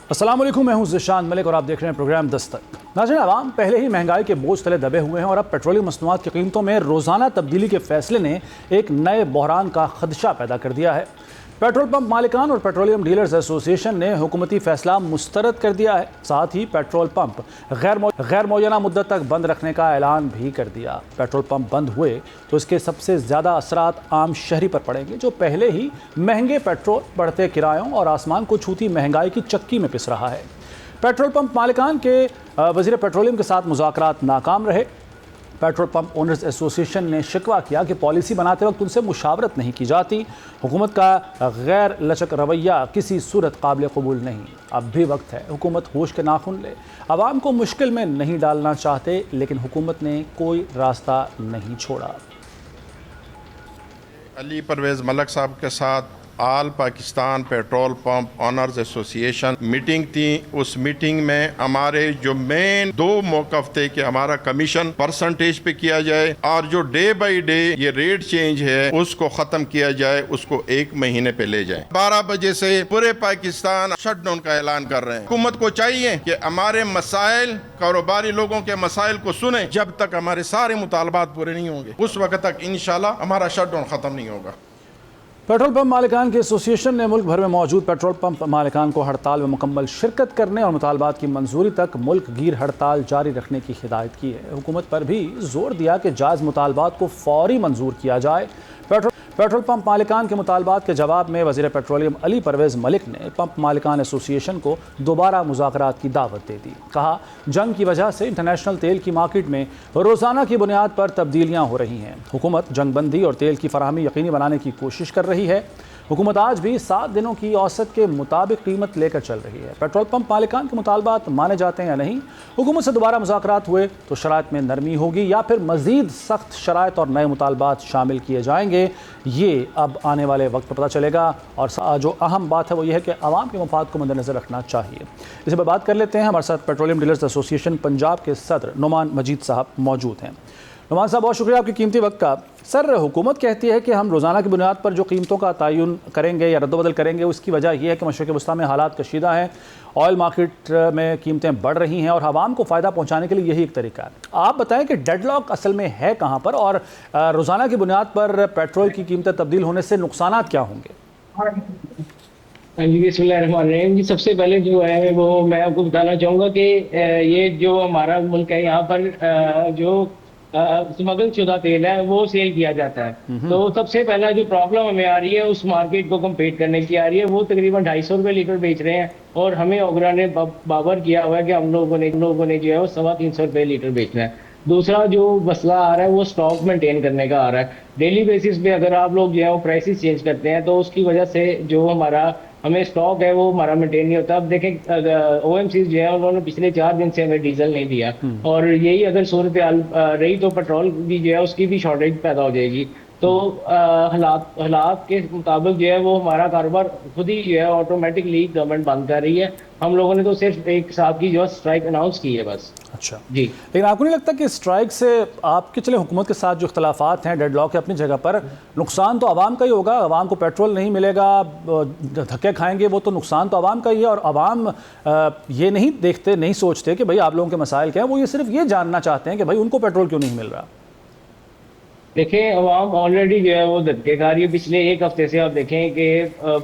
السلام علیکم، میں ہوں ذیشان ملک اور آپ دیکھ رہے ہیں پروگرام دستک۔ ناظرین، عوام پہلے ہی مہنگائی کے بوجھ تلے دبے ہوئے ہیں اور اب پیٹرولیم مصنوعات کی قیمتوں میں روزانہ تبدیلی کے فیصلے نے ایک نئے بحران کا خدشہ پیدا کر دیا ہے۔ پیٹرول پمپ مالکان اور پیٹرولیم ڈیلرز ایسوسی ایشن نے حکومتی فیصلہ مسترد کر دیا ہے، ساتھ ہی پیٹرول پمپ غیر معینہ مدت تک بند رکھنے کا اعلان بھی کر دیا۔ پیٹرول پمپ بند ہوئے تو اس کے سب سے زیادہ اثرات عام شہری پر پڑیں گے، جو پہلے ہی مہنگے پیٹرول، بڑھتے کرایوں اور آسمان کو چھوتی مہنگائی کی چکی میں پس رہا ہے۔ پیٹرول پمپ مالکان کے وزیر پیٹرولیم کے ساتھ مذاکرات ناکام رہے۔ پیٹرول پمپ اونرز ایسوسی ایشن نے شکوہ کیا کہ پالیسی بناتے وقت ان سے مشاورت نہیں کی جاتی۔ حکومت کا غیر لچک رویہ کسی صورت قابل قبول نہیں۔ اب بھی وقت ہے حکومت ہوش کے ناخن لے۔ عوام کو مشکل میں نہیں ڈالنا چاہتے، لیکن حکومت نے کوئی راستہ نہیں چھوڑا۔ علی پرویز ملک صاحب کے ساتھ آل پاکستان پیٹرول پمپ آنرز ایسوسی ایشن میٹنگ تھی۔ اس میٹنگ میں ہمارے جو مین دو موقف تھے کہ ہمارا کمیشن پرسنٹیج پہ کیا جائے اور جو ڈے بائی ڈے یہ ریٹ چینج ہے اس کو ختم کیا جائے، اس کو 1 مہینے پہ لے جائے۔ 12 بجے سے پورے پاکستان شٹ ڈاؤن کا اعلان کر رہے ہیں۔ حکومت کو چاہیے کہ ہمارے مسائل، کاروباری لوگوں کے مسائل کو سنیں۔ جب تک ہمارے سارے مطالبات پورے نہیں ہوں گے اس وقت تک انشاءاللہ ہمارا شٹ ڈاؤن ختم نہیں ہوگا۔ پیٹرول پمپ مالکان کی ایسوسی ایشن نے ملک بھر میں موجود پیٹرول پمپ مالکان کو ہڑتال میں مکمل شرکت کرنے اور مطالبات کی منظوری تک ملک گیر ہڑتال جاری رکھنے کی ہدایت کی ہے۔ حکومت پر بھی زور دیا کہ جائز مطالبات کو فوری منظور کیا جائے۔ پیٹرول پمپ مالکان کے مطالبات کے جواب میں وزیر پیٹرولیم علی پرویز ملک نے پمپ مالکان ایسوسی ایشن کو دوبارہ مذاکرات کی دعوت دے دی۔ کہا، جنگ کی وجہ سے انٹرنیشنل تیل کی مارکیٹ میں روزانہ کی بنیاد پر تبدیلیاں ہو رہی ہیں۔ حکومت جنگ بندی اور تیل کی فراہمی یقینی بنانے کی کوشش کر رہی ہے۔ حکومت آج بھی 7 دنوں کی اوسط کے مطابق قیمت لے کر چل رہی ہے۔ پیٹرول پمپ مالکان کے مطالبات مانے جاتے ہیں یا نہیں، حکومت سے دوبارہ مذاکرات ہوئے تو شرائط میں نرمی ہوگی یا پھر مزید سخت شرائط اور نئے مطالبات شامل کیے جائیں گے، یہ اب آنے والے وقت پر پتہ چلے گا۔ اور جو اہم بات ہے وہ یہ ہے کہ عوام کے مفاد کو مد نظر رکھنا چاہیے۔ اس پر بات کر لیتے ہیں، ہمارے ساتھ پیٹرولیم ڈیلرز ایسوسی ایشن پنجاب کے صدر نعمان مجید صاحب موجود ہیں۔ نعمان صاحب، بہت شکریہ آپ کی قیمتی وقت کا۔ سر، حکومت کہتی ہے کہ ہم روزانہ کی بنیاد پر جو قیمتوں کا تعین کریں گے یا رد و بدل کریں گے، اس کی وجہ یہ ہے کہ مشرق وسطیٰ میں حالات کشیدہ ہیں، آئل مارکیٹ میں قیمتیں بڑھ رہی ہیں اور عوام کو فائدہ پہنچانے کے لیے یہی ایک طریقہ ہے۔ آپ بتائیں کہ ڈیڈ لاک اصل میں ہے کہاں پر، اور روزانہ کی بنیاد پر پیٹرول کی قیمتیں تبدیل ہونے سے نقصانات کیا ہوں گے؟ جی، بسم اللہ الرحمن الرحیم۔ جی، سب سے پہلے جو ہے وہ میں آپ کو بتانا چاہوں گا کہ یہ جو ہمارا ملک ہے، یہاں پر جو اسمگل شدہ تیل ہے وہ سیل کیا جاتا ہے۔ تو سب سے پہلا جو پرابلم ہمیں آ رہی ہے اس مارکیٹ کو کمپیٹ کرنے کی آ رہی ہے، وہ تقریباً 250 روپے لیٹر بیچ رہے ہیں اور ہمیں اوگرا نے بابر کیا ہوا ہے کہ ہم لوگوں نے جو ہے وہ 350 روپے لیٹر بیچنا ہے۔ دوسرا جو مسئلہ آ رہا ہے وہ سٹاک مینٹین کرنے کا آ رہا ہے۔ ڈیلی بیسس پہ اگر آپ لوگ جو ہے وہ پرائسز چینج کرتے ہیں تو اس کی وجہ سے جو ہمیں سٹاک ہے وہ ہمارا مینٹین نہیں ہوتا۔ اب دیکھیں او ایم سیز جو ہے انہوں نے پچھلے 4 دن سے ہمیں ڈیزل نہیں دیا، اور یہی اگر صورتحال رہی تو پیٹرول بھی جو ہے اس کی بھی شارٹیج پیدا ہو جائے گی۔ تو حالات کے مطابق جو ہے وہ ہمارا کاروبار خود ہی جو ہے آٹومیٹکلی گورنمنٹ بند کر رہی ہے۔ ہم لوگوں نے تو صرف ایک صاحب کی جو ہے اسٹرائک اناؤنس کی ہے بس۔ اچھا جی، لیکن آپ کو نہیں لگتا کہ اسٹرائک سے آپ کے چلے حکومت کے ساتھ جو اختلافات ہیں، ڈیڈ لاک ہے اپنی جگہ پر، نقصان تو عوام کا ہی ہوگا؟ عوام کو پیٹرول نہیں ملے گا، دھکے کھائیں گے وہ، تو نقصان تو عوام کا ہی ہے۔ اور عوام یہ نہیں دیکھتے، نہیں سوچتے کہ بھئی آپ لوگوں کے مسائل کیا ہیں، وہ یہ صرف یہ جاننا چاہتے ہیں کہ بھئی ان کو پیٹرول کیوں نہیں مل رہا۔ دیکھیں، عوام آلریڈی جو ہے وہ دھکے کھا رہی ہے۔ پچھلے 1 ہفتے سے آپ دیکھیں کہ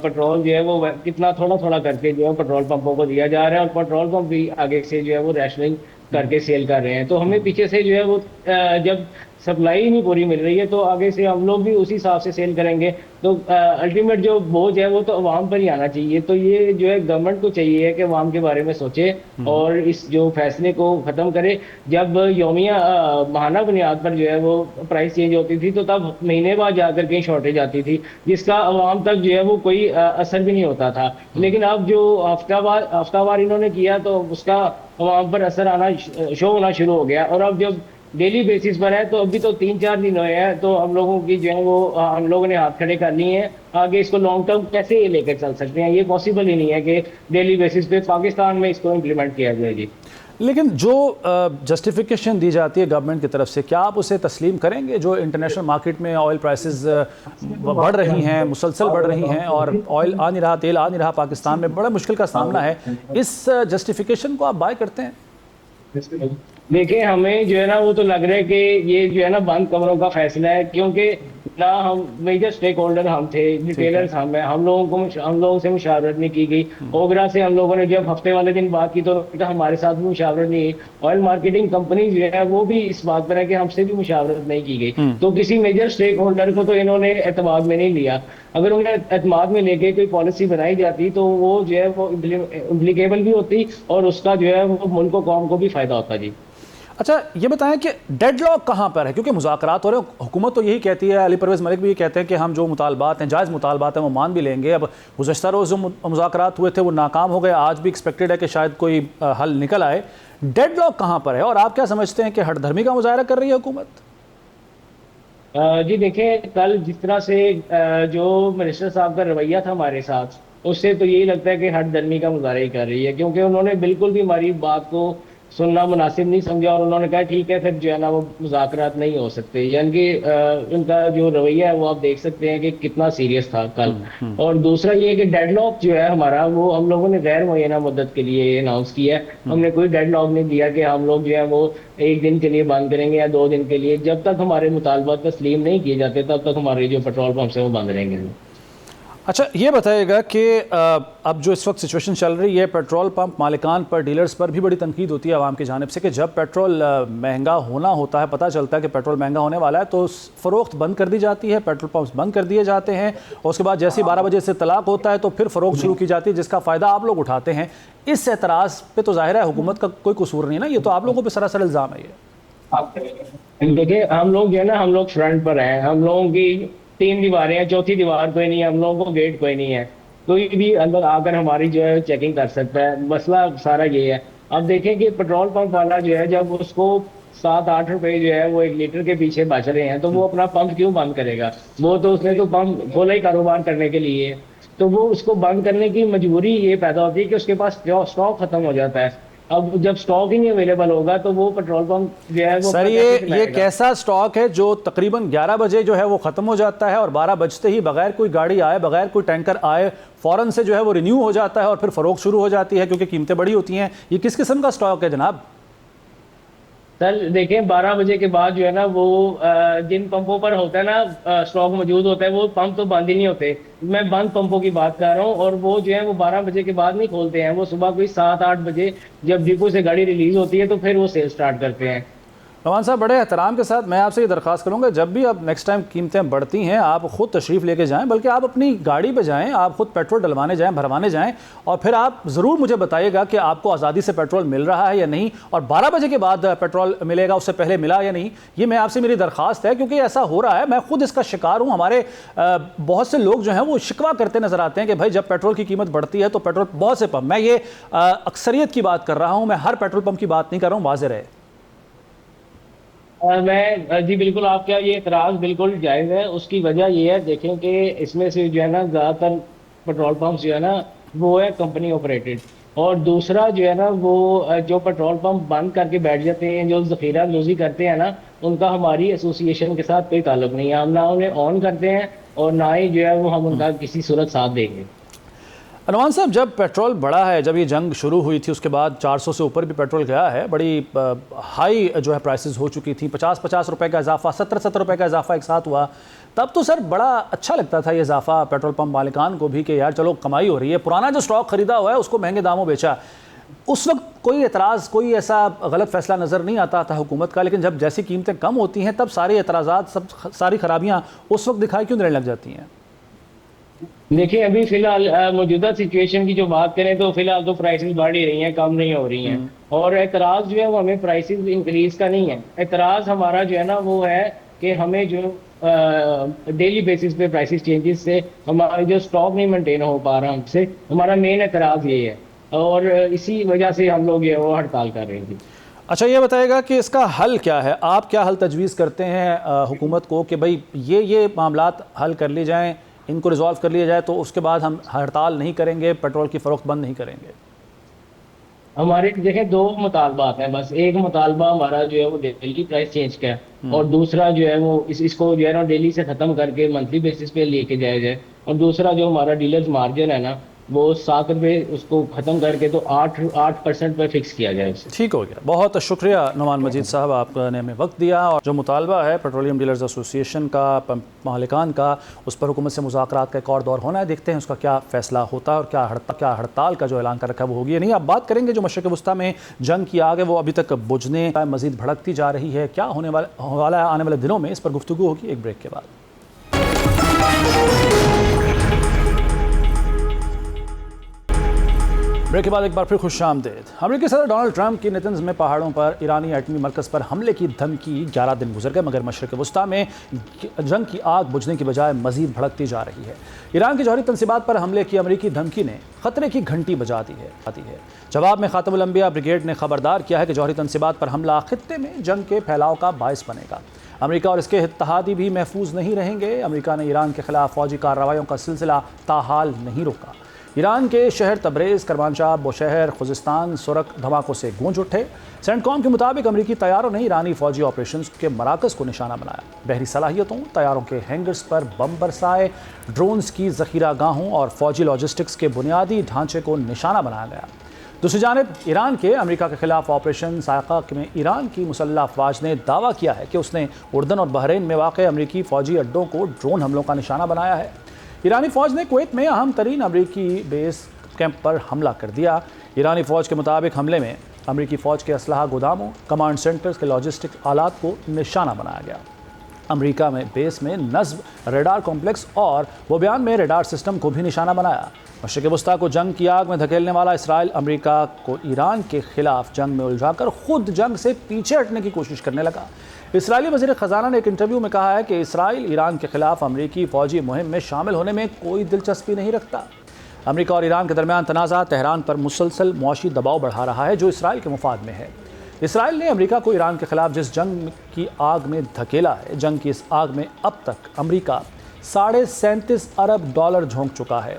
پیٹرول جو ہے وہ کتنا تھوڑا تھوڑا کر کے جو ہے پیٹرول پمپوں کو دیا جا رہا ہے، اور پیٹرول پمپ بھی آگے سے جو ہے وہ ریشننگ کر کے سیل کر رہے ہیں۔ تو ہمیں پیچھے سے جو ہے وہ جب سپلائی نہیں پوری مل رہی ہے تو آگے سے ہم لوگ بھی اسی حساب سے سیل کریں گے، تو الٹیمیٹ جو بوجھ ہے وہ تو عوام پر ہی آنا چاہیے۔ تو یہ جو ہے گورنمنٹ کو چاہیے کہ عوام کے بارے میں سوچے اور اس جو فیصلے کو ختم کرے۔ جب یومیہ ماہانہ بنیاد پر جو ہے وہ پرائس چینج ہوتی تھی تو تب مہینے بعد جا کر کہیں شارٹیج آتی تھی، جس کا عوام تک جو ہے وہ کوئی اثر بھی نہیں ہوتا تھا۔ لیکن اب جو ہفتہ وار انہوں نے کیا تو اس کا عوام پر اثر آنا شو ہونا شروع ہو گیا، اور اب جب ڈیلی بیسس پر ہے تو ابھی تو 3-4 دن ہوئے ہیں، تو ہم لوگوں کی جو ہے وہ ہم لوگوں نے ہاتھ کھڑے کر لیے ہیں۔ آگے اس کو لانگ ٹرم کیسے یہ لے کر چل سکتے ہیں؟ یہ پاسبل ہی نہیں ہے کہ ڈیلی بیسس پہ پاکستان میں اس کو امپلیمنٹ کیا جائے۔ جی لیکن جو جسٹیفیکیشن دی جاتی ہے گورنمنٹ کی طرف سے، کیا آپ اسے تسلیم کریں گے؟ جو انٹرنیشنل مارکیٹ میں آئل پرائسز بڑھ رہی ہیں، مسلسل بڑھ رہی ہیں، اور آئل آ نہیں رہا، تیل آ نہیں رہا، پاکستان میں بڑا مشکل کا سامنا ہے، اس جسٹیفیکیشن کو آپ بائی کرتے ہیں؟ دیکھیں ہمیں جو ہے نا وہ تو لگ رہا ہے کہ یہ جو ہے نا بند کمروں کا فیصلہ ہے، کیونکہ نہ ہم میجر سٹیک ہولڈر ہم تھے، ریٹیلرز ہم ہیں، ہم لوگوں سے مشاورت نہیں کی گئی۔ اوگرا سے ہم لوگوں نے جب ہفتے والے دن بات کی تو ہمارے ساتھ بھی مشاورت نہیں کی۔ آئل مارکیٹنگ کمپنی جو ہے وہ بھی اس بات پر ہے کہ ہم سے بھی مشاورت نہیں کی گئی، تو کسی میجر سٹیک ہولڈر کو تو انہوں نے اعتماد میں نہیں لیا۔ اگر انہیں اعتماد میں لے کے کوئی پالیسی بنائی جاتی تو وہ جو ہے وہ امپلیکیبل بھی ہوتی اور اس کا جو ہے وہ ملک و قوم کو بھی فائدہ ہوتا۔ جی اچھا یہ بتائیں کہ ڈیڈ لاک کہاں پر ہے؟ کیونکہ مذاکرات ہو رہے ہیں، حکومت تو یہی کہتی ہے، علی پرویز ملک بھی یہ کہتے ہیں کہ ہم جو مطالبات ہیں، جائز مطالبات ہیں، وہ مان بھی لیں گے۔ اب گزشتہ روز جو مذاکرات ہوئے تھے وہ ناکام ہو گئے، آج بھی ایکسپیکٹڈ ہے کہ شاید کوئی حل نکل آئے۔ ڈیڈ لاک کہاں پر ہے اور آپ کیا سمجھتے ہیں کہ ہٹ دھرمی کا مظاہرہ کر رہی ہے حکومت؟ جی دیکھیں کل جس طرح سے جو منسٹر صاحب کا رویہ تھا ہمارے ساتھ، اس سے تو یہی لگتا ہے کہ ہٹ دھرمی کا مظاہرہ ہی کر رہی ہے، کیونکہ انہوں نے بالکل بھی ہماری بات کو سننا مناسب نہیں سمجھا اور انہوں نے کہا ٹھیک ہے پھر جو ہے نا وہ مذاکرات نہیں ہو سکتے۔ یعنی کہ ان کا جو رویہ ہے وہ آپ دیکھ سکتے ہیں کہ کتنا سیریس تھا کل۔ اور دوسرا یہ کہ ڈیڈ لاک جو ہے ہمارا وہ ہم لوگوں نے غیر معینہ مدت کے لیے اناؤنس کیا ہے، ہم نے کوئی ڈیڈ لاک نہیں دیا کہ ہم لوگ جو ہے وہ ایک دن کے لیے بند کریں گے یا 2 دن کے لیے۔ جب تک ہمارے مطالبات تسلیم نہیں کیے جاتے تب تک ہمارے جو پیٹرول پمپس ہیں وہ بند رہیں گے۔ اچھا یہ بتائیے گا کہ اب جو اس وقت سچویشن چل رہی ہے، پیٹرول پمپ مالکان پر، ڈیلرز پر بھی بڑی تنقید ہوتی ہے عوام کی جانب سے کہ جب پیٹرول مہنگا ہونا ہوتا ہے، پتہ چلتا ہے کہ پیٹرول مہنگا ہونے والا ہے تو فروخت بند کر دی جاتی ہے، پیٹرول پمپس بند کر دیے جاتے ہیں، اور اس کے بعد جیسے 12 بجے سے طلاق ہوتا ہے تو پھر فروخت شروع کی جاتی ہے، جس کا فائدہ آپ لوگ اٹھاتے ہیں۔ اس اعتراض پہ تو ظاہر ہے حکومت کا کوئی قصور نہیں نا، یہ تو آپ لوگوں پہ سراسر الزام ہے یہ۔ دیکھیں ہم لوگ جو ہے نا ہم لوگ فرنٹ پر ہیں، ہم لوگوں کی 3 دیواریں ہیں، چوتھی دیوار کوئی نہیں ہے، ہم لوگوں کو گیٹ کوئی نہیں ہے، کوئی بھی اندر آ کر ہماری جو ہے چیکنگ کر سکتا ہے۔ مسئلہ سارا یہ ہے۔ اب دیکھیں کہ پیٹرول پمپ والا جو ہے جب اس کو 7-8 روپے جو ہے وہ 1 لیٹر کے پیچھے بچ رہے ہیں تو وہ اپنا پمپ کیوں بند کرے گا؟ وہ تو اس نے تو پمپ کھولا ہی کاروبار کرنے کے لیے، تو وہ اس کو بند کرنے کی مجبوری یہ پیدا ہوتی ہے کہ اس کے پاس اسٹاک ختم ہو جاتا ہے۔ اب جب سٹاک ہی نہیں اویلیبل ہوگا تو وہ پیٹرول پمپ جو ہے وہ سر یہ کیسا سٹاک ہے جو تقریباً 11 بجے جو ہے وہ ختم ہو جاتا ہے اور 12 بجتے ہی بغیر کوئی گاڑی آئے، بغیر کوئی ٹینکر آئے فوراً سے جو ہے وہ رینیو ہو جاتا ہے اور پھر فروخت شروع ہو جاتی ہے کیونکہ قیمتیں بڑی ہوتی ہیں؟ یہ کس قسم کا سٹاک ہے جناب؟ سر دیکھیں 12 بجے کے بعد جو ہے نا وہ جن پمپوں پر ہوتا ہے نا سٹاک موجود ہوتا ہے وہ پمپ تو بند ہی نہیں ہوتے۔ میں بند پمپوں کی بات کر رہا ہوں، اور وہ جو ہے وہ 12 بجے کے بعد نہیں کھولتے ہیں، وہ صبح کوئی 7-8 بجے جب ڈپو سے گاڑی ریلیز ہوتی ہے تو پھر وہ سیل سٹارٹ کرتے ہیں۔ نعمان صاحب بڑے احترام کے ساتھ میں آپ سے یہ درخواست کروں گا، جب بھی اب نیکسٹ ٹائم قیمتیں بڑھتی ہیں آپ خود تشریف لے کے جائیں، بلکہ آپ اپنی گاڑی پہ جائیں، آپ خود پیٹرول ڈلوانے جائیں، بھروانے جائیں، اور پھر آپ ضرور مجھے بتائیے گا کہ آپ کو آزادی سے پیٹرول مل رہا ہے یا نہیں، اور 12 بجے کے بعد پیٹرول ملے گا، اس سے پہلے ملا یا نہیں۔ یہ میں آپ سے میری درخواست ہے کیونکہ ایسا ہو رہا ہے، میں خود اس کا شکار ہوں۔ ہمارے بہت سے لوگ جو ہیں وہ شکوہ کرتے نظر آتے ہیں کہ بھائی جب پیٹرول کی قیمت بڑھتی ہے تو پیٹرول بہت سے پمپ، میں یہ اکثریت کی بات کر رہا ہوں، میں ہر پیٹرول پمپ کی بات نہیں کر رہا ہوں، واضح رہے۔ میں جی بالکل آپ کا یہ اعتراض بالکل جائز ہے۔ اس کی وجہ یہ ہے دیکھیں کہ اس میں سے جو ہے نا زیادہ تر پیٹرول پمپس جو ہے نا وہ ہے کمپنی آپریٹڈ، اور دوسرا جو ہے نا وہ جو پیٹرول پمپ بند کر کے بیٹھ جاتے ہیں، جو ذخیرہ اندوزی کرتے ہیں نا، ان کا ہماری ایسوسی ایشن کے ساتھ کوئی تعلق نہیں ہے، ہم نہ انہیں آن کرتے ہیں اور نہ ہی جو ہے وہ ہم ان کا کسی صورت ساتھ دیں گے۔ نعمان صاحب جب پیٹرول بڑھا ہے، جب یہ جنگ شروع ہوئی تھی اس کے بعد 400 سے اوپر بھی پیٹرول گیا ہے، بڑی ہائی جو ہے پرائسز ہو چکی تھیں، 50 روپے کا اضافہ، 70 روپے کا اضافہ ایک ساتھ ہوا، تب تو سر بڑا اچھا لگتا تھا یہ اضافہ پیٹرول پمپ مالکان کو بھی کہ یار چلو کمائی ہو رہی ہے، پرانا جو سٹاک خریدا ہوا ہے اس کو مہنگے داموں بیچا۔ اس وقت کوئی اعتراض، کوئی ایسا غلط فیصلہ نظر نہیں آتا تھا حکومت کا، لیکن جب جیسی قیمتیں کم ہوتی ہیں تب سارے اعتراضات، ساری خرابیاں اس وقت دکھائی کیوں دینے لگ جاتی ہیں؟ دیکھیں ابھی فی الحال موجودہ سچویشن کی جو بات کریں تو فی الحال تو پرائسز بڑھ ہی رہی ہیں، کم نہیں ہو رہی ہیں، اور اعتراض جو ہے وہ ہمیں پرائسز انکریز کا نہیں ہے، اعتراض ہمارا جو ہے نا وہ ہے کہ ہمیں جو ڈیلی بیسس پہ پرائسز چینجز سے ہمارا جو سٹاک نہیں مینٹین ہو پا رہا ہم سے، ہمارا مین اعتراض یہ ہے، اور اسی وجہ سے ہم لوگ یہ وہ ہڑتال کر رہے ہیں۔ اچھا یہ بتائے گا کہ اس کا حل کیا ہے؟ آپ کیا حل تجویز کرتے ہیں حکومت کو کہ بھائی یہ معاملات حل کر لی جائیں، ان کو ریزالو کر لیا جائے تو اس کے بعد ہم ہڑتال نہیں کریں گے، پیٹرول کی فروخت بند نہیں کریں گے؟ ہمارے دیکھیں دو مطالبات ہیں بس. ایک مطالبہ ہمارا جو ہے وہ ڈیلی پرائس چینج کا ہے، اور دوسرا جو ہے وہ اس کو جو ہے نا ڈیلی سے ختم کر کے منتھلی بیسس پہ لے کے جایا جائے. اور دوسرا جو ہمارا ڈیلرز مارجن ہے نا وہ 7 روپے اس کو ختم کر کے تو 8% پہ فکس کیا جائے اسے. ٹھیک ہو گیا. بہت شکریہ نعمان مجید صاحب، آپ نے ہمیں وقت دیا. اور جو مطالبہ ہے پیٹرولیم ڈیلرز ایسوسی ایشن کا، پمپ مالکان کا، اس پر حکومت سے مذاکرات کا ایک اور دور ہونا ہے. دیکھتے ہیں اس کا کیا فیصلہ ہوتا ہے اور کیا ہڑتال کا جو اعلان کر رکھا ہے وہ ہوگی یا نہیں. آپ بات کریں گے جو مشرق وسطیٰ میں جنگ کی آگ ہے وہ ابھی تک بجھنے مزید بھڑکتی جا رہی ہے، کیا ہونے والا ہے آنے والے دنوں میں، اس پر گفتگو ہوگی ایک بریک کے بعد. بریک کے بعد ایک بار پھر خوش آمدید. امریکی صدر ڈونلڈ ٹرمپ کی نیتنز میں پہاڑوں پر ایرانی ایٹمی مرکز پر حملے کی دھمکی 11 دن گزر گئے، مگر مشرق وسطیٰ میں جنگ کی آگ بجھنے کی بجائے مزید بھڑکتی جا رہی ہے. ایران کی جوہری تنصیبات پر حملے کی امریکی دھمکی نے خطرے کی گھنٹی بجا دی ہے. جواب میں خاتم الانبیاء بریگیڈ نے خبردار کیا ہے کہ جوہری تنصیبات پر حملہ خطے میں جنگ کے پھیلاؤ کا باعث بنے گا. امریکہ اور اس کے اتحادی بھی محفوظ نہیں رہیں گے. امریکہ نے ایران کے خلاف فوجی کارروائیوں کا سلسلہ تاحال نہیں روکا. ایران کے شہر تبریز، کرمانشاہ، بوشہر، خوزستان، سرخ دھماکوں سے گونج اٹھے. سینٹ کام کے مطابق امریکی طیاروں نے ایرانی فوجی آپریشنز کے مراکز کو نشانہ بنایا. بحری صلاحیتوں، طیاروں کے ہینگرز پر بم برسائے، ڈرونز کی ذخیرہ گاہوں اور فوجی لاجسٹکس کے بنیادی ڈھانچے کو نشانہ بنایا گیا. دوسری جانب ایران کے امریکہ کے خلاف آپریشن سائقہ میں ایران کی مسلح افواج نے دعویٰ کیا ہے کہ اس نے اردن اور بحرین میں واقع امریکی فوجی اڈوں کو ڈرون حملوں کا نشانہ بنایا ہے. ایرانی فوج نے کویت میں اہم ترین امریکی بیس کیمپ پر حملہ کر دیا. ایرانی فوج کے مطابق حملے میں امریکی فوج کے اسلحہ گوداموں، کمانڈ سینٹرز کے لاجسٹک آلات کو نشانہ بنایا گیا. امریکہ میں بیس میں نصب ریڈار کمپلیکس اور بوبیان میں ریڈار سسٹم کو بھی نشانہ بنایا. مشرق وسطیٰ کو جنگ کی آگ میں دھکیلنے والا اسرائیل امریکہ کو ایران کے خلاف جنگ میں الجھا کر خود جنگ سے پیچھے ہٹنے کی کوشش کرنے لگا. اسرائیلی وزیر خزانہ نے ایک انٹرویو میں کہا ہے کہ اسرائیل ایران کے خلاف امریکی فوجی مہم میں شامل ہونے میں کوئی دلچسپی نہیں رکھتا. امریکہ اور ایران کے درمیان تنازع تہران پر مسلسل معاشی دباؤ بڑھا رہا ہے جو اسرائیل کے مفاد میں ہے. اسرائیل نے امریکہ کو ایران کے خلاف جس جنگ کی آگ میں دھکیلا ہے، جنگ کی اس آگ میں اب تک امریکہ $37 ارب جھونک چکا ہے.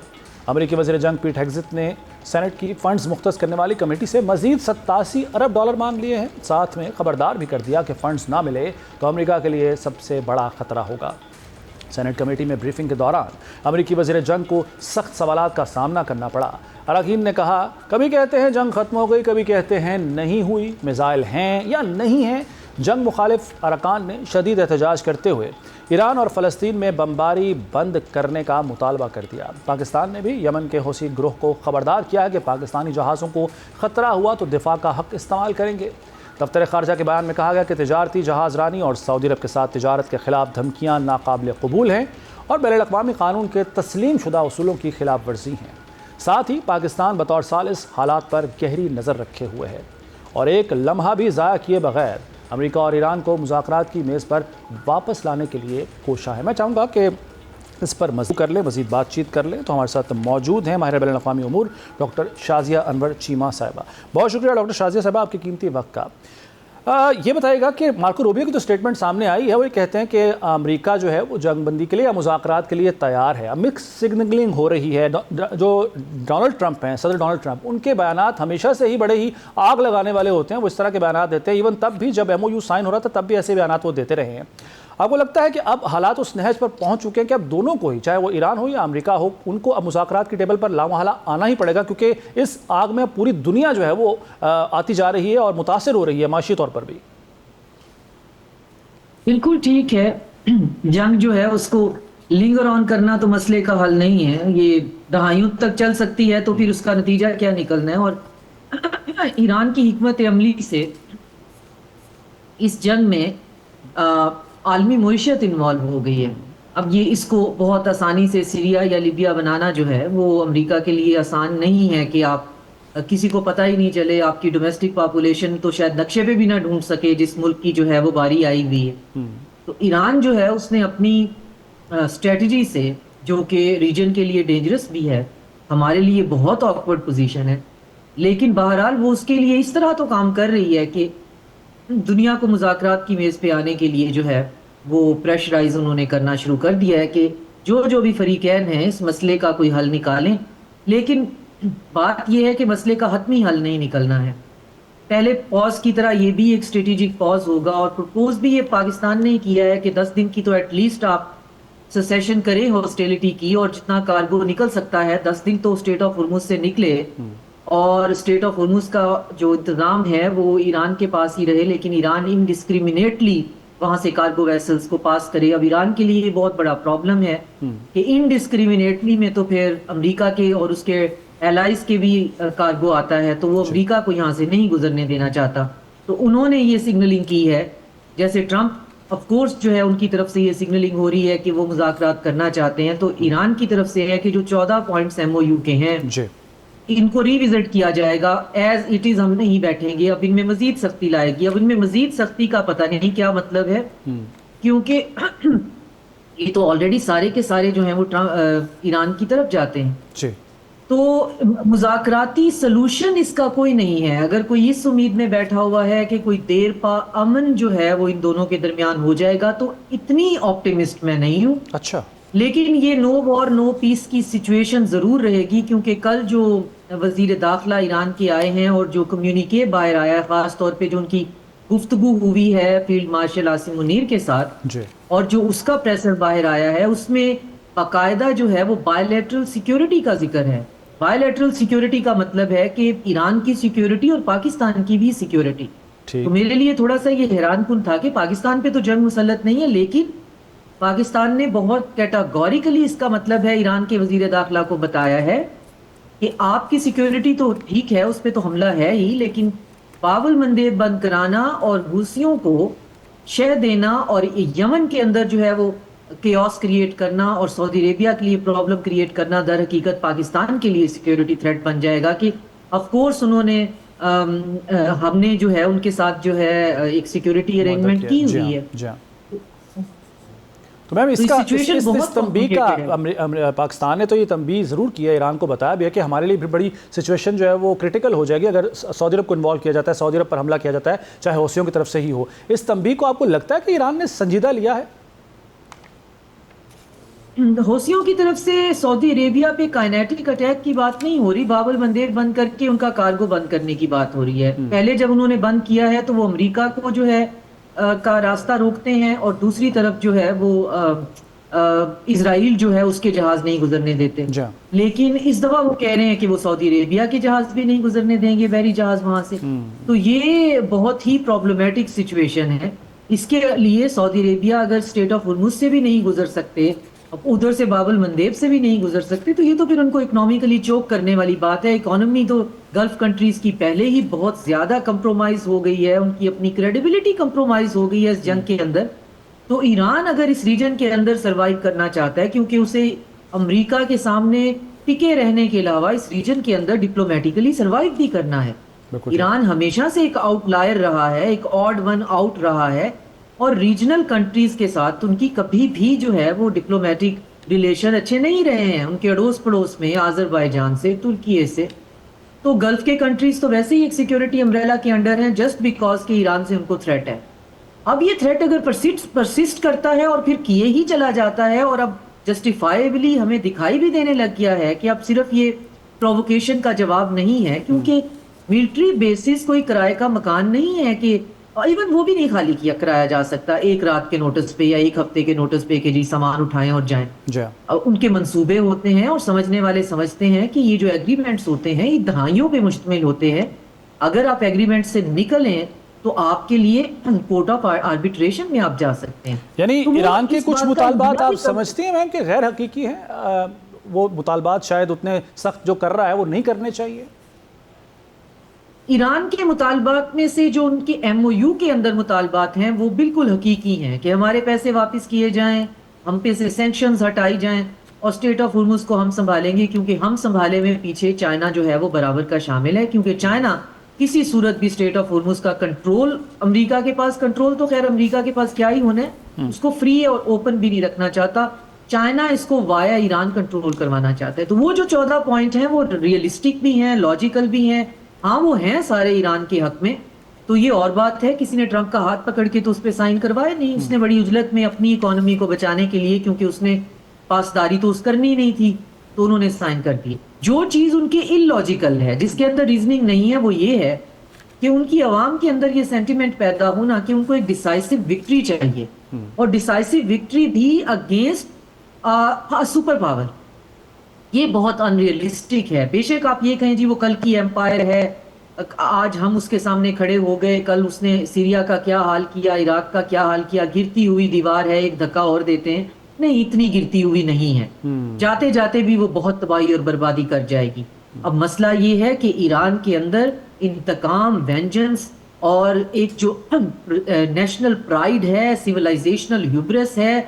امریکی وزیر جنگ پیٹ ہیگزت نے سینٹ کی فنڈز مختص کرنے والی کمیٹی سے مزید $87 ارب مانگ لیے ہیں. ساتھ میں خبردار بھی کر دیا کہ فنڈز نہ ملے تو امریکہ کے لیے سب سے بڑا خطرہ ہوگا. سینٹ کمیٹی میں بریفنگ کے دوران امریکی وزیر جنگ کو سخت سوالات کا سامنا کرنا پڑا. اراکین نے کہا، کبھی کہتے ہیں جنگ ختم ہو گئی، کبھی کہتے ہیں نہیں ہوئی، میزائل ہیں یا نہیں ہیں. جنگ مخالف ارکان نے شدید احتجاج کرتے ہوئے ایران اور فلسطین میں بمباری بند کرنے کا مطالبہ کر دیا. پاکستان نے بھی یمن کے حوثی گروہ کو خبردار کیا ہے کہ پاکستانی جہازوں کو خطرہ ہوا تو دفاع کا حق استعمال کریں گے. دفتر خارجہ کے بیان میں کہا گیا کہ تجارتی جہاز رانی اور سعودی عرب کے ساتھ تجارت کے خلاف دھمکیاں ناقابل قبول ہیں اور بین الاقوامی قانون کے تسلیم شدہ اصولوں کی خلاف ورزی ہیں. ساتھ ہی پاکستان بطور ثالث حالات پر گہری نظر رکھے ہوئے ہے اور ایک لمحہ بھی ضائع کیے بغیر امریکہ اور ایران کو مذاکرات کی میز پر واپس لانے کے لیے کوشاں ہے. میں چاہوں گا کہ اس پر مزید بات چیت کر لیں. تو ہمارے ساتھ موجود ہیں ماہر بین الاقوامی امور ڈاکٹر شازیہ انور چیمہ صاحبہ. بہت شکریہ ڈاکٹر شازیہ صاحبہ آپ کے قیمتی وقت کا. یہ بتائیے گا کہ مارکو روبیو کی جو سٹیٹمنٹ سامنے آئی ہے وہ یہ کہتے ہیں کہ امریکہ جو ہے وہ جنگ بندی کے لیے یا مذاکرات کے لیے تیار ہے. مکس سگنلنگ ہو رہی ہے. جو ڈونلڈ ٹرمپ ہیں، صدر ڈونلڈ ٹرمپ، ان کے بیانات ہمیشہ سے ہی بڑے ہی آگ لگانے والے ہوتے ہیں. وہ اس طرح کے بیانات دیتے ہیں. ایون تب بھی جب MOU سائن ہو رہا تھا تب بھی ایسے بیانات وہ دیتے رہے ہیں. آپ کو لگتا ہے کہ اب حالات اس نہج پر پہنچ چکے ہیں کہ اب دونوں کو ہی، چاہے وہ ایران ہو یا امریکہ ہو، ان کو اب مذاکرات کی ٹیبل پر لامحالہ آنا ہی پڑے گا کیونکہ اس آگ میں پوری دنیا جو ہے وہ آتی جا رہی ہے اور متاثر ہو رہی ہے معاشی طور پر بھی؟ بالکل ٹھیک ہے. جنگ جو ہے اس کو لنگر آن کرنا تو مسئلے کا حل نہیں ہے. یہ دہائیوں تک چل سکتی ہے تو پھر اس کا نتیجہ کیا نکلنا ہے. اور ایران کی حکمت عملی سے اس جنگ میں عالمی معیشت انوالو ہو گئی ہے. اب یہ اس کو بہت آسانی سے سیریا یا لیبیا بنانا جو ہے وہ امریکہ کے لیے آسان نہیں ہے کہ آپ کسی کو پتہ ہی نہیں چلے. آپ کی ڈومیسٹک پاپولیشن تو شاید نقشے پہ بھی نہ ڈھونڈ سکے جس ملک کی جو ہے وہ باری آئی ہوئی ہے. تو ایران جو ہے اس نے اپنی اسٹریٹجی سے، جو کہ ریجن کے لیے ڈینجرس بھی ہے، ہمارے لیے بہت آکورڈ پوزیشن ہے، لیکن بہرحال وہ اس کے لیے اس طرح تو کام کر رہی ہے کہ دنیا کو مذاکرات کی میز پہ آنے کے لیے جو ہے وہ پریشرائز انہوں نے کرنا شروع کر دیا ہے کہ جو بھی فریقین ہیں اس مسئلے کا کوئی حل نکالیں. لیکن بات یہ ہے کہ مسئلے کا حتمی حل نہیں نکلنا ہے. پہلے پاز کی طرح یہ بھی ایک اسٹریٹجک پاز ہوگا, اور پرپوز بھی یہ پاکستان نے کیا ہے کہ 10 دن کی تو ایٹ لیسٹ آپ سیشن کریں ہاسٹیلٹی کی, اور جتنا کارگو نکل سکتا ہے 10 دن تو اسٹیٹ آف ہرمز سے نکلے, اور اسٹیٹ آف ہرمز کا جو انتظام ہے وہ ایران کے پاس ہی رہے, لیکن ایران انڈسکریمنیٹلی وہاں سے کارگو ویسلز کو پاس کرے. اب ایران کے لیے یہ بہت بڑا پرابلم ہے کہ انڈسکریمنیٹلی میں تو پھر امریکہ کے اور اس کے ایلائز کے بھی کارگو آتا ہے, تو وہ امریکہ کو یہاں سے نہیں گزرنے دینا چاہتا. تو انہوں نے یہ سگنلنگ کی ہے, جیسے ٹرمپ آف کورس جو ہے ان کی طرف سے یہ سگنلنگ ہو رہی ہے کہ وہ مذاکرات کرنا چاہتے ہیں, تو ایران کی طرف سے ہے کہ جو 14 پوائنٹس MOU کے ہیں ان کو ری وزٹ کیا جائے گا ایز اٹ از. ہم نہیں بیٹھیں گے, اب ان میں مزید سختی لائے گی. اب ان میں مزید سختی کا پتہ نہیں کیا مطلب ہے, کیونکہ یہ تو آلریڈی سارے کے سارے جو ہیں وہ ایران کی طرف جاتے ہیں. تو مذاکراتی سلوشن اس کا کوئی نہیں ہے. اگر کوئی اس امید میں بیٹھا ہوا ہے کہ کوئی دیر پا امن جو ہے وہ ان دونوں کے درمیان ہو جائے گا, تو اتنی آپٹیمسٹ میں نہیں ہوں. اچھا, لیکن یہ نو وار نو پیس کی سچویشن ضرور رہے گی, کیونکہ کل جو وزیر داخلہ ایران کے آئے ہیں اور جو کمیونیکے باہر آیا ہے, خاص طور پہ جو ان کی گفتگو ہوئی ہے فیلڈ مارشل عاصم منیر کے ساتھ, اور جو اس کا پریسر باہر آیا ہے, اس میں باقاعدہ جو ہے وہ بائیلیٹرل سیکیورٹی کا ذکر ہے. بائیلیٹرل سیکیورٹی کا مطلب ہے کہ ایران کی سیکیورٹی اور پاکستان کی بھی سیکیورٹی. تو میرے لیے تھوڑا سا یہ حیران کن تھا کہ پاکستان پہ تو جنگ مسلط نہیں ہے, لیکن پاکستان نے بہت کیٹاگوریکلی اس کا مطلب ہے ایران کے وزیر داخلہ کو بتایا ہے کہ آپ کی سیکیورٹی تو ٹھیک ہے, اس پہ تو حملہ ہے ہی, لیکن باب المندیب بند کرانا اور حوثیوں کو شہ دینا اور یمن کے اندر جو ہے وہ کیوس کریٹ کرنا اور سعودی عربیہ کے لیے پرابلم کریٹ کرنا در حقیقت پاکستان کے لیے سیکیورٹی تھریٹ بن جائے گا. کہ آف کورس انہوں نے ہم نے جو ہے ان کے ساتھ جو ہے ایک سیکیورٹی ارینجمنٹ کی ہوئی ہے. تو میم اس تنبیہ کا پاکستان نے تو یہ تنبیہ ضرور کیا ہے, ایران کو بتایا بھی ہے کہ ہمارے لیے بڑی سچویشن جو ہے وہ کرٹیکل ہو جائے گی اگر سعودی عرب کو انوالو کیا جاتا ہے, سعودی عرب پر حملہ کیا جاتا ہے, چاہے حوثیوں کی طرف سے ہی ہو. اس تنبیہ کو آپ کو لگتا ہے کہ ایران نے سنجیدہ لیا ہے؟ حوثیوں کی طرف سے سعودی عربیہ پہ کائنیٹک اٹیک کی بات نہیں ہو رہی, باب المندیب بند کر کے ان کا کارگو بند کرنے کی بات ہو رہی ہے. پہلے جب انہوں نے بند کیا ہے تو وہ امریکہ کو جو ہے کا راستہ روکتے ہیں, اور دوسری طرف جو ہے وہ اسرائیل جو ہے اس کے جہاز نہیں گزرنے دیتے. لیکن اس دفعہ وہ کہہ رہے ہیں کہ وہ سعودی عربیہ کے جہاز بھی نہیں گزرنے دیں گے, بحری جہاز وہاں سے. تو یہ بہت ہی پرابلمیٹک سچویشن ہے. اس کے لیے سعودی عربیہ اگر اسٹیٹ آف ہرمز سے بھی نہیں گزر سکتے, ادھر سے باب المندیب سے بھی نہیں گزر سکتے, تو یہ تو پھر ان کو اکنامیکلی چوک کرنے والی بات ہے. اکانومی تو گلف کنٹریز کی پہلے ہی بہت زیادہ کمپرومائز ہو گئی ہے, ان کی اپنی کریڈیبلٹی کمپرومائز ہو گئی ہے اس جنگ کے اندر. تو ایران اگر اس ریجن کے اندر سروائیو کرنا چاہتا ہے, کیونکہ اسے امریکہ کے سامنے ٹکے رہنے کے علاوہ اس ریجن کے اندر ڈپلومیٹیکلی سروائیو بھی کرنا ہے. ایران ہمیشہ سے ایک آؤٹ لائر رہا ہے, ایک آڈ ون آؤٹ رہا ہے, اور ریجنل کنٹریز کے ساتھ ان کی کبھی بھی جو ہے وہ ڈپلومیٹک ریلیشن اچھے نہیں رہے ہیں. ان کے اڑوس پڑوس میں آذربائیجان سے, ترکی سے, تو گلف کے کنٹریز تو ویسے ہی ایک سیکیورٹی امبریلا کے انڈر ہیں, جسٹ بیکاز کہ ایران سے ان کو تھریٹ ہے. اب یہ تھریٹ اگر پرسسٹ کرتا ہے اور پھر کیے ہی چلا جاتا ہے, اور اب جسٹیفائبلی ہمیں دکھائی بھی دینے لگ گیا ہے کہ اب صرف یہ پرووکیشن کا جواب نہیں ہے, کیونکہ ملٹری بیسز کوئی کرائے کا مکان نہیں ہے کہ ایون وہ بھی نہیں خالی کیا کرایا جا سکتا ایک رات کے نوٹس پہ یا ایک ہفتے کے نوٹس پہ کہ جی سامان اٹھائیں اور جائیں. ان کے منصوبے ہوتے ہیں, اور سمجھنے والے سمجھتے ہیں کہ یہ جو ایگریمنٹس ہوتے ہیں یہ دہائیوں پہ مشتمل ہوتے ہیں. اگر آپ ایگریمنٹ سے نکلیں تو آپ کے لیے کورٹ آف آربیٹریشن میں آپ جا سکتے ہیں. یعنی ایران کے کچھ مطالبات آپ سمجھتے ہیں میم کہ غیر حقیقی ہیں, وہ مطالبات شاید اتنے سخت جو کر رہا ہے وہ نہیں کرنے چاہیے؟ ایران کے مطالبات میں سے جو ان کے MOU کے اندر مطالبات ہیں وہ بالکل حقیقی ہیں کہ ہمارے پیسے واپس کیے جائیں, ہم پہ سے سینکشنز ہٹائی جائیں, اور اسٹیٹ آف ہرمز کو ہم سنبھالیں گے, کیونکہ ہم سنبھالے میں پیچھے چائنا جو ہے وہ برابر کا شامل ہے. کیونکہ چائنا کسی صورت بھی اسٹیٹ آف ہرمز کا کنٹرول, امریکہ کے پاس کنٹرول تو خیر امریکہ کے پاس کیا ہی ہونا ہے, اس کو فری اور اوپن بھی نہیں رکھنا چاہتا. چائنا اس کو وایا ایران کنٹرول کروانا چاہتا ہے. تو وہ جو 14 پوائنٹ ہیں وہ ریئلسٹک بھی ہیں, لاجیکل بھی ہیں, ہاں وہ ہیں سارے ایران کے حق میں. تو یہ اور بات ہے, کسی نے ٹرمپ کا ہاتھ پکڑ کے تو اس پہ سائن کروائے نہیں, اس نے بڑی اجلت میں اپنی اکانومی کو بچانے کے لیے, کیونکہ اس نے پاسداری تو اس کرنی نہیں تھی, تو انہوں نے سائن کر دیے. جو چیز ان کے illogical ہے، جس کے اندر ریزننگ نہیں ہے، وہ یہ ہے کہ ان کی عوام کے اندر یہ سینٹیمنٹ پیدا ہونا کہ ان کو ایک ڈیسائسو وکٹری چاہیے، اور ڈیسائسو وکٹری بھی اگینسٹ سپر پاور. یہ بہت انریلسٹک ہے. بے شک آپ یہ کہیں جی وہ کل کی ایمپائر ہے، آج ہم اس کے سامنے کھڑے ہو گئے، کل اس نے سیریا کا کیا حال کیا، عراق کا کیا حال کیا، گرتی ہوئی دیوار ہے، ایک دھکا اور دیتے ہیں. نہیں، اتنی گرتی ہوئی نہیں ہے، جاتے جاتے بھی وہ بہت تباہی اور بربادی کر جائے گی. اب مسئلہ یہ ہے کہ ایران کے اندر انتقام، وینجنس اور ایک جو نیشنل پرائیڈ ہے، سیولائزیشنل ہیوبرس ہے،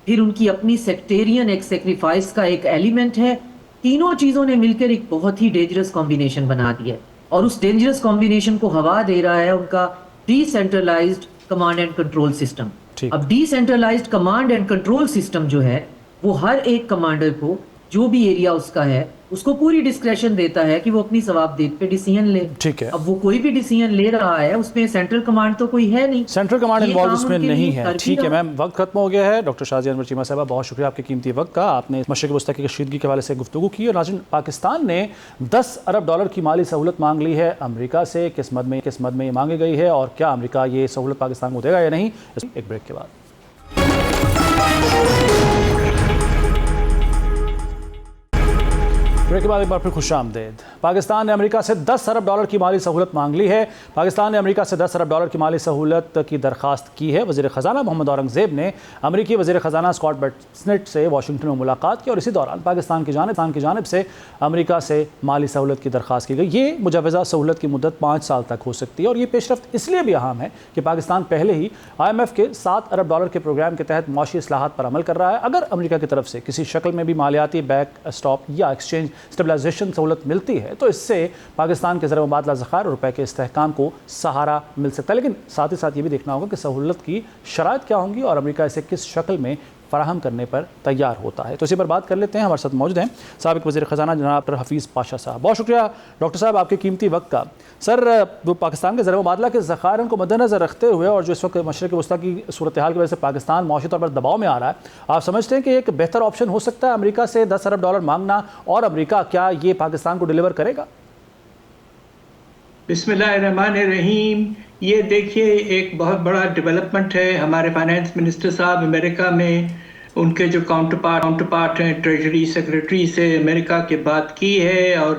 پھر ان کی اپنی سیکٹیرین ایک سیکریفائس کا ایک ایلیمنٹ ہے. تینوں چیزوں نے مل کر ایک بہت ہی ڈینجرس کمبینیشن بنا دیا ہے، اور اس ڈینجرس کمبینیشن کو ہوا دے رہا ہے ان کا decentralized command and control system. اب decentralized command and control system جو ہے وہ ہر ایک کمانڈر کو جو بھی ایریا اس کا ہے اس کو پوری ڈسکریشن دیتا ہے کہ وہ اپنی ثوابدید پہ ڈیسیژن لے. ٹھیک ہے. اب وہ کوئی بھی ڈیسیژن لے رہا ہے اس میں سینٹرل کمانڈ تو کوئی ہے نہیں، سینٹرل کمانڈ انوالو اس میں نہیں ہے. ٹھیک ہے میم، وقت ختم ہو گیا ہے. ڈاکٹر شازیہ انور چیمہ صاحبہ، بہت شکریہ آپ کے قیمتی وقت کا. آپ نے مشرق وسطیٰ کی کشیدگی کے حوالے سے گفتگو کی. اور ناظرین، پاکستان نے $10 ارب کی مالی سہولت مانگ لی ہے امریکہ سے. کس مد میں یہ مانگی گئی ہے اور کیا امریکہ یہ سہولت پاکستان کو دے گا یا نہیں؟ ایک بریک کے بعد. بریک کے بعد ایک بار پھر خوش آمدید. پاکستان نے امریکہ سے $10 ارب کی مالی سہولت مانگ لی ہے. پاکستان نے امریکہ سے $10 ارب کی مالی سہولت کی درخواست کی ہے. وزیر خزانہ محمد اورنگزیب نے امریکی وزیر خزانہ اسکاٹ بیسنٹ سے واشنگٹن میں ملاقات کی اور اسی دوران پاکستان کی جانب سے امریکہ سے مالی سہولت کی درخواست کی گئی. یہ مجوزہ سہولت کی مدت 5 سال تک ہو سکتی ہے اور یہ پیش رفت اس لیے بھی اہم ہے کہ پاکستان پہلے ہی IMF کے $7 ارب کے پروگرام کے تحت معاشی اصلاحات پر عمل کر رہا ہے. اگر امریکہ کی طرف سے کسی شکل میں بھی مالیاتی بیک اسٹاپ یا ایکسچینج اسٹیبلائزیشن سہولت ملتی ہے تو اس سے پاکستان کے زر مبادلہ ذخائر اور روپے کے استحکام کو سہارا مل سکتا ہے. لیکن ساتھ ہی ساتھ یہ بھی دیکھنا ہوگا کہ سہولت کی شرائط کیا ہوں گی اور امریکہ اسے کس شکل میں فراہم کرنے پر تیار ہوتا ہے. تو اسی پر بات کر لیتے ہیں. ہمارے ساتھ موجود ہیں سابق وزیر خزانہ جناب ڈاکٹر حفیظ پاشا صاحب. بہت شکریہ ڈاکٹر صاحب آپ کے قیمتی وقت کا. سر، وہ پاکستان کے زر مبادلہ کے ذخائر کو مد نظر رکھتے ہوئے اور جو اس وقت مشرق وسطیٰ کی صورتحال کی وجہ سے پاکستان معاشی طور پر دباؤ میں آ رہا ہے، آپ سمجھتے ہیں کہ ایک بہتر آپشن ہو سکتا ہے امریکہ سے $10 ارب مانگنا، اور امریکہ کیا یہ پاکستان کو ڈیلیور کرے گا؟ بسم اللہ الرحمن الرحیم. یہ دیکھیے ایک بہت بڑا ڈیولپمنٹ ہے. ہمارے فائنانس منسٹر صاحب امریکہ میں ان کے جو کاؤنٹر پارٹ ہیں ٹریجری سیکرٹری سے امریکہ کی بات کی ہے، اور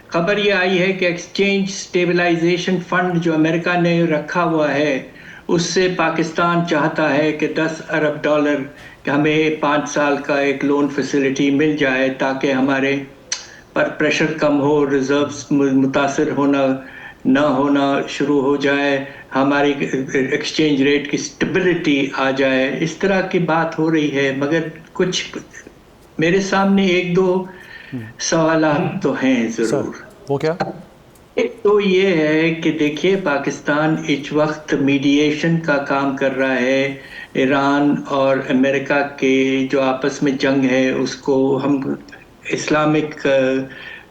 خبر یہ آئی ہے کہ ایکسچینج اسٹیبلائزیشن فنڈ جو امریکہ نے رکھا ہوا ہے اس سے پاکستان چاہتا ہے کہ $10 ارب کہ ہمیں 5 سال کا ایک لون فیسلٹی مل جائے تاکہ ہمارے پر پریشر کم ہو، ریزروز متاثر نہ ہونا شروع ہو جائے، ہماری ایکسچینج ریٹ کی اسٹیبلٹی آ جائے. اس طرح کی بات ہو رہی ہے، مگر کچھ میرے سامنے 1-2 سوالات تو ہیں ضرور. وہ کیا؟ ایک تو یہ ہے کہ دیکھیے پاکستان اس وقت میڈیشن کا کام کر رہا ہے. ایران اور امریکہ کے جو آپس میں جنگ ہے اس کو ہم اسلامک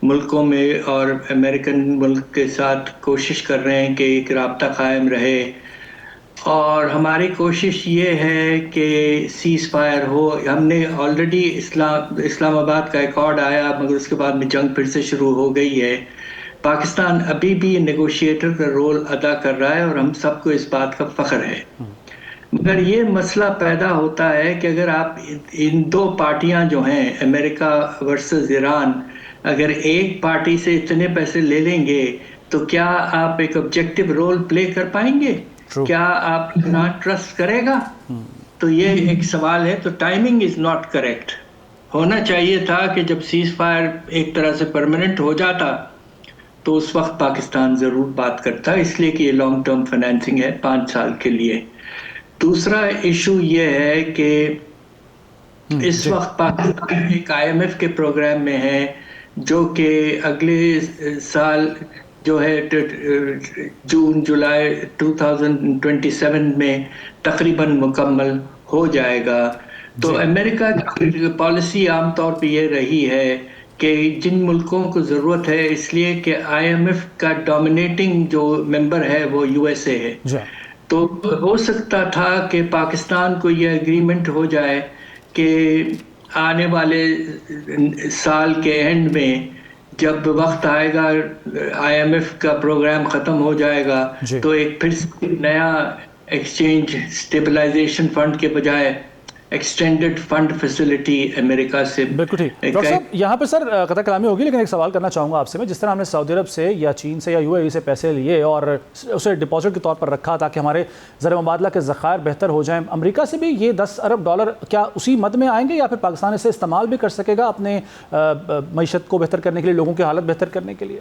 ملکوں میں اور امریکن ملک کے ساتھ کوشش کر رہے ہیں کہ ایک رابطہ قائم رہے، اور ہماری کوشش یہ ہے کہ سیز فائر ہو. ہم نے آلریڈی اسلام آباد کا ایکارڈ آیا مگر اس کے بعد میں جنگ پھر سے شروع ہو گئی ہے. پاکستان ابھی بھی نیگوشیٹر کا رول ادا کر رہا ہے اور ہم سب کو اس بات کا فخر ہے. مگر یہ مسئلہ پیدا ہوتا ہے کہ اگر آپ ان 2 پارٹیاں جو ہیں امریکہ ورسز ایران، اگر ایک پارٹی سے اتنے پیسے لے لیں گے تو کیا آپ ایک آبجیکٹو رول پلے کر پائیں گے؟ کیا آپ اتنا ٹرسٹ کرے گا؟ تو یہ ایک سوال ہے. تو ٹائمنگ از ناٹ کریکٹ. ہونا چاہیے تھا کہ جب سیز فائر ایک طرح سے پرماننٹ ہو جاتا تو اس وقت پاکستان ضرور بات کرتا، اس لیے کہ یہ لانگ ٹرم فائنینسنگ ہے 5 سال کے لیے. دوسرا ایشو یہ ہے کہ اس وقت پاکستان ایک IMF کے پروگرام میں ہے جو کہ اگلے سال جو ہے جون جولائی 2027 میں تقریباً مکمل ہو جائے گا. تو امریکہ کی پالیسی عام طور پہ یہ رہی ہے کہ جن ملکوں کو ضرورت ہے، اس لیے کہ IMF کا ڈومینیٹنگ جو ممبر ہے وہ USA ہے، تو ہو سکتا تھا کہ پاکستان کو یہ اگریمنٹ ہو جائے کہ آنے والے سال کے اینڈ میں جب وقت آئے گا IMF کا پروگرام ختم ہو جائے گا تو ایک پھر سے نیا ایکسچینج اسٹیبلائزیشن فنڈ کے بجائے ایکسٹینڈڈ فنڈ فیسلٹی امریکہ سے. بالکل ٹھیک. ڈاکٹر صاحب یہاں پہ سر قطع کلامی ہوگی لیکن ایک سوال کرنا چاہوں گا آپ سے میں. جس طرح ہم نے سعودی عرب سے یا چین سے یا UAE سے پیسے لیے اور اسے ڈپازٹ کے طور پر رکھا تاکہ ہمارے زر مبادلہ کے ذخائر بہتر ہو جائیں, امریکہ سے بھی یہ $10 ارب کیا اسی مد میں آئیں گے یا پھر پاکستان اسے استعمال بھی کر سکے گا اپنے معیشت کو بہتر کرنے کے لیے, لوگوں کی حالت بہتر کرنے کے لیے؟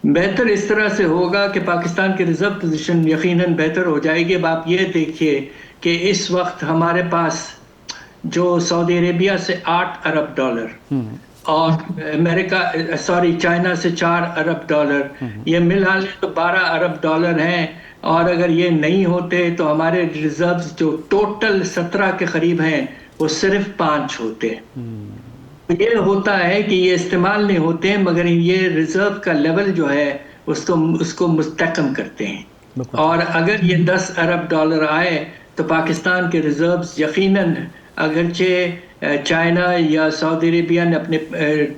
بہتر اس طرح سے ہوگا کہ پاکستان کی ریزرو پوزیشن یقیناً بہتر ہو جائے گی. اب آپ یہ دیکھیے کہ اس وقت ہمارے پاس جو سعودی عربیہ سے $8 ارب اور چائنا سے $4 ارب, یہ ملا لے تو $12 ارب ہیں. اور اگر یہ نہیں ہوتے تو ہمارے ریزروز جو ٹوٹل 17 کے قریب ہیں وہ صرف 5 ہوتے. یہ ہوتا ہے کہ یہ استعمال نہیں ہوتے مگر یہ ریزرو کا لیول جو ہے اس کو مستحکم کرتے ہیں. اور اگر یہ $10 ارب آئے تو پاکستان کے ریزروز یقیناً اگرچہ چائنا یا سعودی عربیہ نے اپنے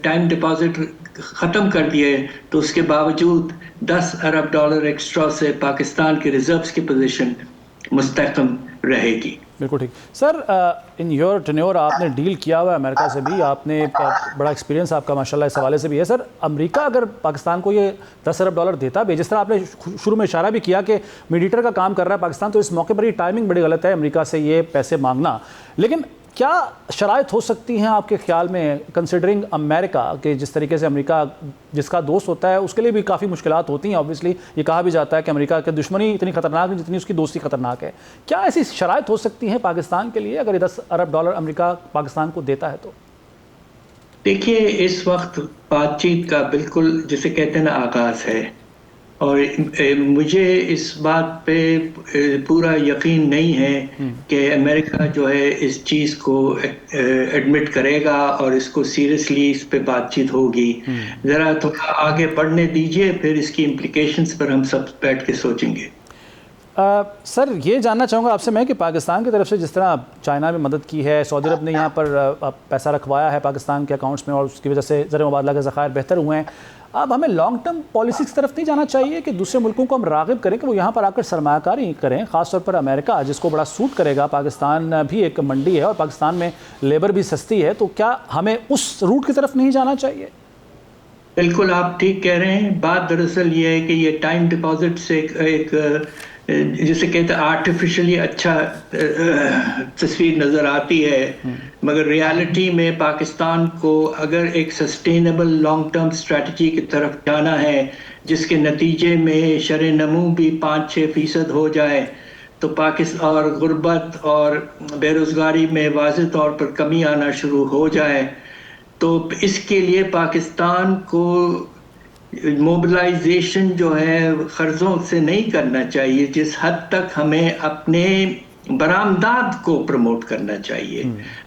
ٹائم ڈپازٹ ختم کر دیے تو اس کے باوجود $10 ارب ایکسٹرا سے پاکستان کے ریزروز کی پوزیشن مستحکم رہے گی. بالکل ٹھیک. سر ان یور ٹینیور آپ نے ڈیل کیا ہوا ہے امریکہ سے بھی, آپ نے بڑا ایکسپیرینس آپ کا ماشاءاللہ اس حوالے سے بھی ہے. سر امریکہ اگر پاکستان کو یہ $10 ارب دیتا بھی, جس طرح آپ نے شروع میں اشارہ بھی کیا کہ میڈیٹر کا کام کر رہا ہے پاکستان, تو اس موقع پر یہ ٹائمنگ بڑی غلط ہے امریکہ سے یہ پیسے مانگنا. لیکن کیا شرائط ہو سکتی ہیں آپ کے خیال میں کنسیڈرنگ امریکہ کہ جس طریقے سے امریکہ جس کا دوست ہوتا ہے اس کے لیے بھی کافی مشکلات ہوتی ہیں. اوبویسلی یہ کہا بھی جاتا ہے کہ امریکہ کی دشمنی اتنی خطرناک ہے جتنی اس کی دوستی خطرناک ہے. کیا ایسی شرائط ہو سکتی ہیں پاکستان کے لیے اگر $10 ارب امریکہ پاکستان کو دیتا ہے تو؟ دیکھیے اس وقت بات چیت کا بالکل جسے کہتے ہیں نا آغاز ہے, اور مجھے اس بات پہ پورا یقین نہیں ہے کہ امریکہ جو ہے اس چیز کو ایڈمٹ کرے گا اور اس کو سیریسلی اس پہ بات چیت ہوگی. ذرا تھوڑا آگے بڑھنے دیجئے, پھر اس کی امپلیکیشنز پر ہم سب بیٹھ کے سوچیں گے. سر یہ جاننا چاہوں گا آپ سے میں کہ پاکستان کی طرف سے جس طرح چائنا میں مدد کی ہے, سعودی عرب نے یہاں پر پیسہ رکھوایا ہے پاکستان کے اکاؤنٹس میں اور اس کی وجہ سے زر مبادلہ کے ذخائر بہتر ہوئے ہیں, اب ہمیں لانگ ٹرم پالیسی کی طرف نہیں جانا چاہیے کہ دوسرے ملکوں کو ہم راغب کریں کہ وہ یہاں پر آ کر سرمایہ کاری کریں, خاص طور پر امریکہ جس کو بڑا سوٹ کرے گا؟ پاکستان بھی ایک منڈی ہے اور پاکستان میں لیبر بھی سستی ہے, تو کیا ہمیں اس روٹ کی طرف نہیں جانا چاہیے؟ بالکل آپ ٹھیک کہہ رہے ہیں. بات دراصل یہ ہے کہ یہ ٹائم ڈپازٹ سے ایک جسے کہتے ہیں آرٹیفیشلی اچھا تصویر نظر آتی ہے, مگر ریالٹی میں پاکستان کو اگر ایک سسٹینیبل لانگ ٹرم اسٹریٹجی کی طرف جانا ہے جس کے نتیجے میں شرح نمو بھی 5-6% ہو جائے تو پاکستان اور غربت اور بے روزگاری میں واضح طور پر کمی آنا شروع ہو جائے, تو اس کے لیے پاکستان کو موبلائزیشن جو ہے قرضوں سے نہیں کرنا چاہیے, جس حد تک ہمیں اپنے برآمدات کو پروموٹ کرنا چاہیے.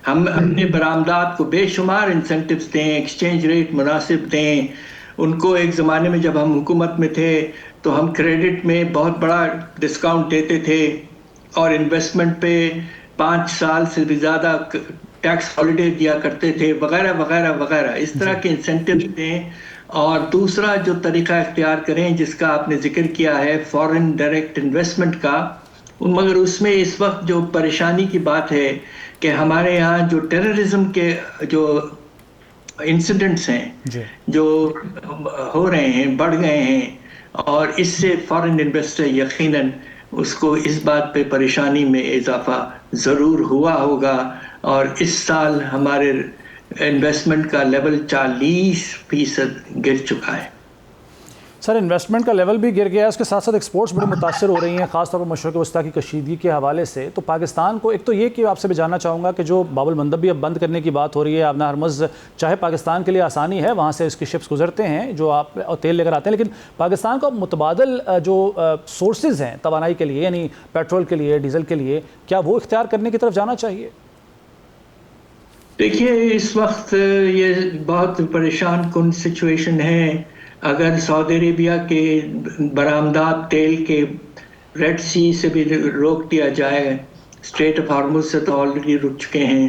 ہم اپنے برآمدات کو بے شمار انسینٹیوز دیں, ایکسچینج ریٹ مناسب دیں ان کو. ایک زمانے میں جب ہم حکومت میں تھے تو ہم کریڈٹ میں بہت بڑا ڈسکاؤنٹ دیتے تھے اور انویسٹمنٹ پہ 5 سال سے بھی زیادہ ٹیکس ہالیڈے دیا کرتے تھے وغیرہ وغیرہ وغیرہ. اس طرح کے انسینٹیوز دیں. اور دوسرا جو طریقہ اختیار کریں جس کا آپ نے ذکر کیا ہے فورن ڈائریکٹ انویسٹمنٹ کا, مگر اس میں اس وقت جو پریشانی کی بات ہے کہ ہمارے یہاں جو ٹیررزم کے جو انسیڈنٹس ہیں جو ہو رہے ہیں بڑھ گئے ہیں, اور اس سے فورن انویسٹر یقیناً اس کو اس بات پہ پریشانی میں اضافہ ضرور ہوا ہوگا. اور اس سال ہمارے انویسٹمنٹ کا لیول 40% گر چکا ہے. سر انویسٹمنٹ کا لیول بھی گر گیا ہے, اس کے ساتھ ساتھ ایکسپورٹس بڑے متاثر ہو رہی ہیں خاص طور پر مشرق وسطیٰ کی کشیدگی کے حوالے سے. تو پاکستان کو ایک تو یہ کہ آپ سے بھی جاننا چاہوں گا کہ جو باب المندب بھی اب بند کرنے کی بات ہو رہی ہے, آبنا ہرمز چاہے پاکستان کے لیے آسانی ہے, وہاں سے اس کی شپس گزرتے ہیں جو آپ اور تیل لے کر آتے ہیں, لیکن پاکستان کو متبادل جو سورسز ہیں توانائی کے لیے یعنی پیٹرول کے لیے ڈیزل کے لیے, کیا وہ اختیار کرنے کی طرف جانا چاہیے؟ دیکھیے اس وقت یہ بہت پریشان کن سچویشن ہے. اگر سعودی عربیہ کے برآمدات تیل کے ریڈ سی سے بھی روک دیا جائے, اسٹریٹ آف ہارمز سے تو آلریڈی رک چکے ہیں,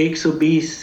120